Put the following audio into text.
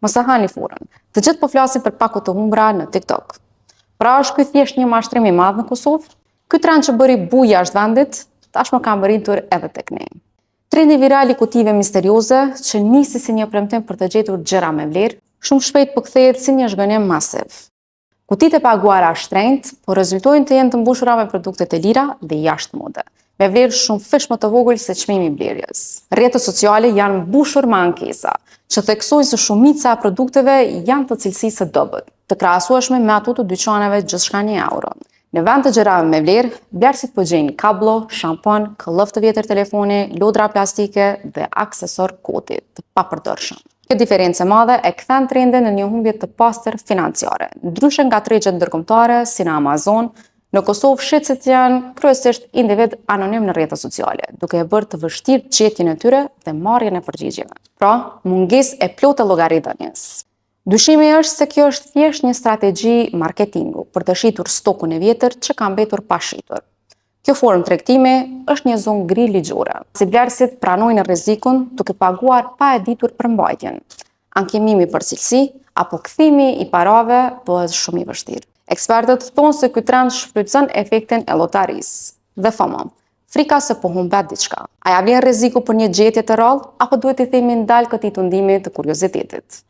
Mos e hani furrën. Të gjithë po flasin për pakut të humbra në TikTok. Pra është ky thjesht një mashtrim i madh në Kosovë? Ky trend që bëri bu jashtë vendit, tashmë ka mbërritur edhe tek ne. Trendi viral i kutive misterioze që nisi si një premtim për të gjetur gjëra me vlerë, shumë shpejt po kthehet si një zhgënjim masiv. Kutitë e paguara shtrenjtë po rezultojnë të jenë të mbushura me produkte të lira dhe jashtë mode, me vlerë shumë fish më të vogël se çmimi i blerjes. Rrjetet sociale janë mbushur me ankesa, që theksojnë se shumica e produkteve janë të cilësisë së dobët, të krahasueshme me ato të dyqaneve gjithçka €1. Në vend të gjërave me vlerë, blerësit po gjejnë kablo, shampon, këllëf të vjetër telefoni, lodra plastike dhe aksesor koti të papërdorshëm. Kjo diferencë e madhe e kthen trendin në një humbje të pastër financiare. Ndryshe nga tregjet ndërkombëtare si në Amazon, në Kosovë shitësit janë kryesisht individ anonim në rrjetet sociale, duke e bërë të vështirë gjetjen e tyre dhe marrjen e përgjigjeve. Pra, mungesë e plotë e llogaritënies. Dyshimi është se kjo është thjesht një strategji marketingu për të shitur stokun e vjetër që ka mbetur pa shitur. Kjo formë tregtimi është një zonë gri ligjore, si blerësit pranojnë rrezikun duke paguar pa e ditur përmbajtjen. Ankimimi për cilësi apo kthimi i parave bëhet shumë i vështirë. Ekspertët thonë se ky trend shfrytëzon efektin e llotarisë dhe FOMO, frika se po humbet diçka. A ja vlen rreziku për një gjetje të rrallë apo duhet i themi ndal këtij tundimi të kuriozitetit?